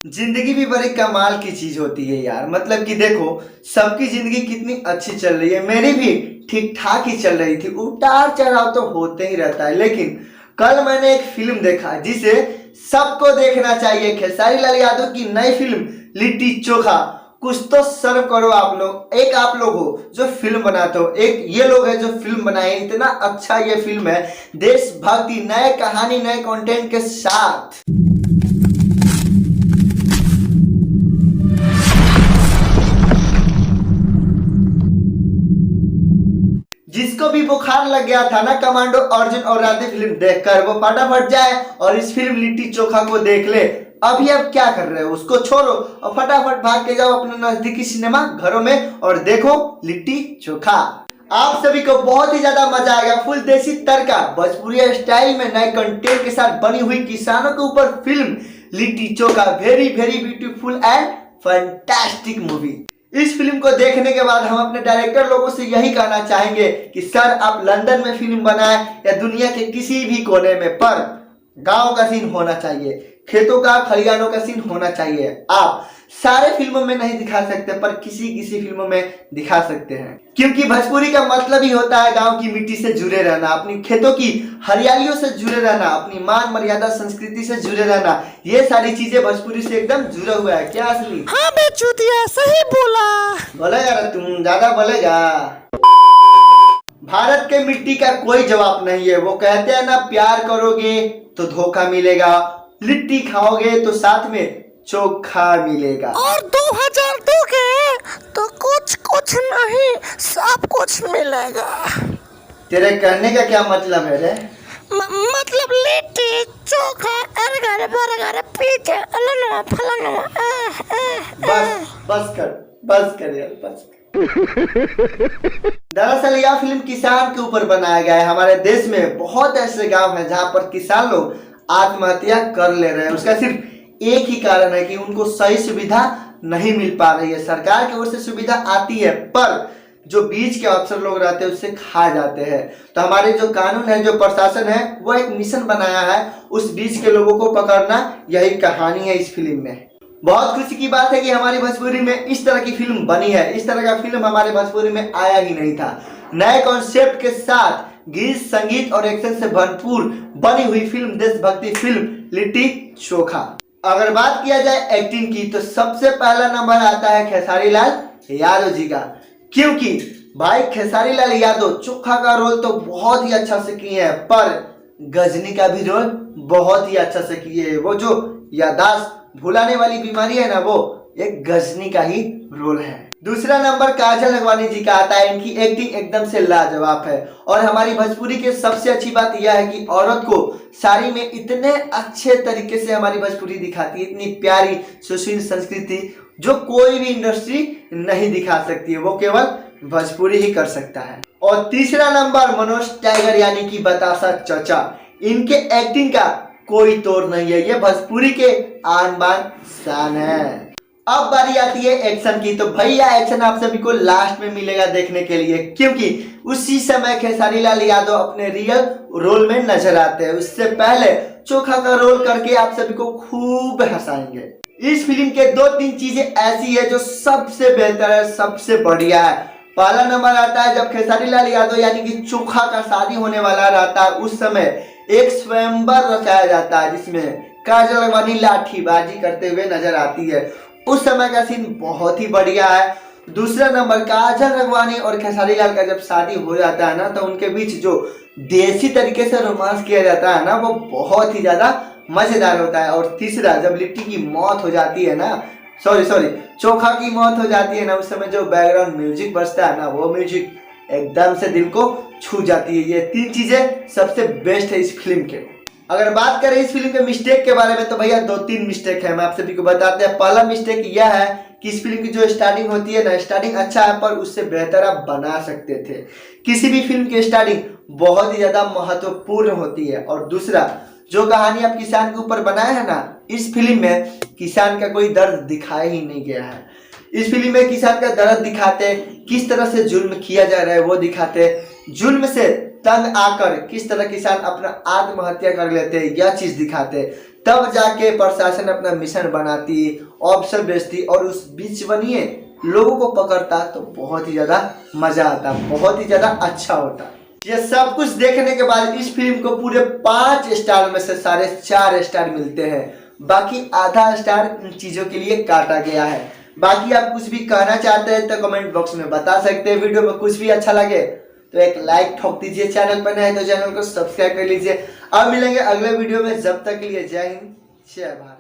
जिंदगी भी बड़ी कमाल की चीज होती है यार। मतलब कि देखो, सबकी जिंदगी कितनी अच्छी चल रही है, मेरी भी ठीक ठाक ही चल रही थी। उतार चढ़ाव तो होते ही रहता है, लेकिन कल मैंने एक फिल्म देखा जिसे सबको देखना चाहिए। खेसारी लाल यादव की नई फिल्म लिट्टी चोखा। कुछ तो शर्म करो आप लोग। एक आप लोग हो जो फिल्म बनाते हो, एक ये लोग हैं जो फिल्म बनाए। इतना अच्छा ये फिल्म है, देशभक्ति, नए कहानी, नए कंटेंट के साथ। जिसको भी बुखार लग गया था ना कमांडो अर्जुन और राधे फिल्म देखकर, वो फटाफट जाए और इस फिल्म लिट्टी चोखा को देख ले। अभी अब क्या कर रहे हो, उसको छोड़ो और फटाफट भाग के जाओ अपने नजदीकी सिनेमा घरों में और देखो लिट्टी चोखा। आप सभी को बहुत ही ज्यादा मजा आएगा। फुल देसी तड़का भोजपुरी स्टाइल में नए कंटेंट के साथ बनी हुई किसानों के ऊपर film litti chokha. Very very beautiful and fantastic movie. इस फिल्म को देखने के बाद हम अपने डायरेक्टर लोगों से यही कहना चाहेंगे कि सर, आप लंदन में फिल्म बनाएं या दुनिया के किसी भी कोने में, पर गांव का सीन होना चाहिए, खेतों का, खलिहानों का सीन होना चाहिए। आप सारे फिल्मों में नहीं दिखा सकते, पर किसी किसी फिल्मों में दिखा सकते हैं, क्योंकि भोजपुरी का मतलब ही होता है गांव की मिट्टी से जुड़े रहना, अपनी खेतों की हरियालियों से जुड़े रहना, अपनी मान मर्यादा संस्कृति से जुड़े रहना। ये सारी चीजें भोजपुरी से एकदम जुड़ा हुआ है। क्या असली? हाँ बे चूतिया, सही बोला। बोलेगा ना, तुम ज्यादा बोलेगा। भारत के मिट्टी का कोई जवाब नहीं है। वो कहते हैं ना, प्यार करोगे तो धोखा मिलेगा, लिट्टी खाओगे तो साथ में चोखा मिलेगा। और 2002 के तो कुछ कुछ नहीं, सब कुछ मिलेगा। तेरे कहने का क्या मतलब है रे? मतलब लिट्टी चोखा, अरगर बरगर पीछे अलनो फलनो। बस कर यार, बस कर। दरअसल यह फिल्म किसान के ऊपर बनाया गया है। हमारे देश में बहुत ऐसे गांव हैं जहां पर किसान लोग आत्महत्या कर ले रहे हैं। उसका सिर्फ एक ही कारण है कि उनको सही सुविधा नहीं मिल पा रही है। सरकार की ओर से सुविधा आती है, पर जो बीच के अफसर लोग रहते हैं उससे खा जाते हैं। तो हमारे जो कानून है, जो प्रशासन है, वो एक मिशन बनाया है उस बीच के लोगों को पकड़ना। यही कहानी है इस फिल्म में। बहुत खुशी की बात है कि हमारी भोजपुरी में इस तरह की फिल्म बनी है। इस तरह का फिल्म हमारे भोजपुरी में आया ही नहीं था। नए कॉन्सेप्ट के साथ गीत, संगीत और एक्शन से भरपूर बनी हुई फिल्म, देशभक्ति फिल्म लिट्टी चोखा। अगर बात किया जाए एक्टिंग की, तो सबसे पहला नंबर आता है खेसारी लाल यादव जी का। क्योंकि भाई खेसारी लाल यादव चोखा का रोल तो बहुत ही अच्छा से किए हैं, पर गजनी का भी रोल बहुत ही अच्छा से किए हैं। वो जो याददाश्त भुलाने वाली बीमारी है ना, वो एक गजनी का ही रोल है। दूसरा नंबर काजल अगवानी जी का आता है। इनकी एक्टिंग एकदम से लाजवाब है। और हमारी भोजपुरी की सबसे अच्छी बात यह है कि औरत को साड़ी में इतने अच्छे तरीके से हमारी भोजपुरी दिखाती है, इतनी प्यारी सुशील संस्कृति जो कोई भी इंडस्ट्री नहीं दिखा सकती है, वो केवल भोजपुरी ही कर सकता है। और तीसरा नंबर मनोज टाइगर यानी कि बतासा चाचा। इनके एक्टिंग का कोई तोड़ नहीं है। ये भोजपुरी के आन बान शान है। अब बारी आती है एक्शन की। तो भैया एक्शन आप सभी को लास्ट में मिलेगा देखने के लिए, क्योंकि उसी समय खेसारी लाल यादव अपने रियल रोल में नजर आते हैं। उससे पहले चोखा का रोल करके आप सभी को खूब हंसाएंगे। इस फिल्म के 2-3 चीजें ऐसी है जो सबसे बेहतर है, सबसे बढ़िया है। पहला नंबर आता है जब खेसारी लाल यादव यानी कि चोखा का शादी होने वाला रहता है, उस समय एक स्वयंवर रचाया जाता है जिसमें काजल अगवानी लाठीबाजी करते हुए नजर आती है। उस समय का सीन बहुत ही बढ़िया है। दूसरा नंबर, काजल अगवानी और खेसारी लाल का जब शादी हो जाता है ना, तो उनके बीच जो देसी तरीके से रोमांस किया जाता है ना, वो बहुत ही ज्यादा मजेदार होता है। और तीसरा, जब लिट्टी की मौत हो जाती है ना, सॉरी चोखा की मौत हो जाती है ना, उस समय जो बैकग्राउंड म्यूजिक बजता है ना, वो म्यूजिक एकदम से दिल को छू जाती है। ये 3 चीजें सबसे बेस्ट है इस फिल्म के। अगर बात करें इस फिल्म के मिस्टेक के बारे में, तो भैया 2-3 मिस्टेक है, मैं आप सभी को बताते हैं। पहला मिस्टेक यह है कि इस फिल्म की जो स्टार्टिंग होती है ना, स्टार्टिंग अच्छा है, पर उससे बेहतर आप बना सकते थे। किसी भी फिल्म की स्टार्टिंग बहुत ही ज्यादा महत्वपूर्ण होती है। और दूसरा, जो कहानी आप किसान के ऊपर बनाए है ना, इस फिल्म में किसान का कोई दर्द दिखाया ही नहीं गया है। इस फिल्म में किसान का दर्द दिखाते, किस तरह से जुल्म किया जा रहा है वो दिखाते, जुल्म से तंग आकर किस तरह किसान अपना आत्महत्या कर लेते हैं, यह चीज दिखाते। तब जाके प्रशासन अपना मिशन बनाती, ऑफिसर भेजती और उस बीच बनिए लोगों को पकड़ता तो बहुत ही ज्यादा मजा आता, बहुत ही ज्यादा अच्छा होता। ये सब कुछ देखने के बाद इस फिल्म को पूरे 5 स्टार में से साढ़े 4 स्टार मिलते हैं। बाकी आधा स्टार इन चीजों के लिए काटा गया है। बाकी आप कुछ भी कहना चाहते हैं तो कमेंट बॉक्स में बता सकते हैं। वीडियो में कुछ भी अच्छा लगे तो एक लाइक ठोक दीजिए, चैनल पर नए हैं तो चैनल को सब्सक्राइब कर लीजिए। अब मिलेंगे अगले वीडियो में, जब तक के लिए जय हिंद जय भारत।